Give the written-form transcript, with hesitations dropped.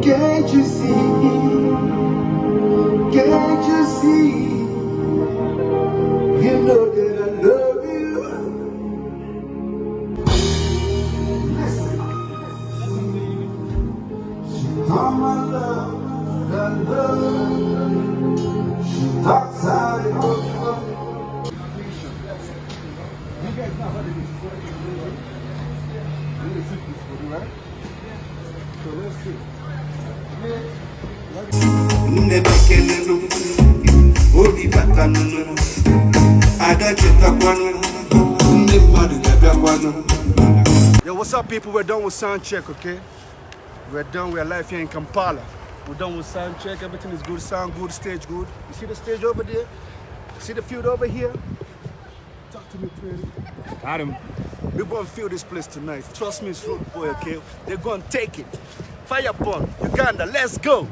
Can't you see? Can't you see? You know that I love you. Listen. She taught my love, that love. She talks how it goes. You guys know how to do this. I'm going to sit this for you, right? So let's see. Yo, what's up, people? We're done with sound check, okay? We're done. We're live here in Kampala. We're done with sound check. Everything is good. Sound good. Stage good. You see the stage over there? See the field over here? Talk to me, Trinity. Got him. We're going to fill this place tonight. Trust me, it's Rudeboy, okay? They're going to take it. Fire upon Uganda. Let's go.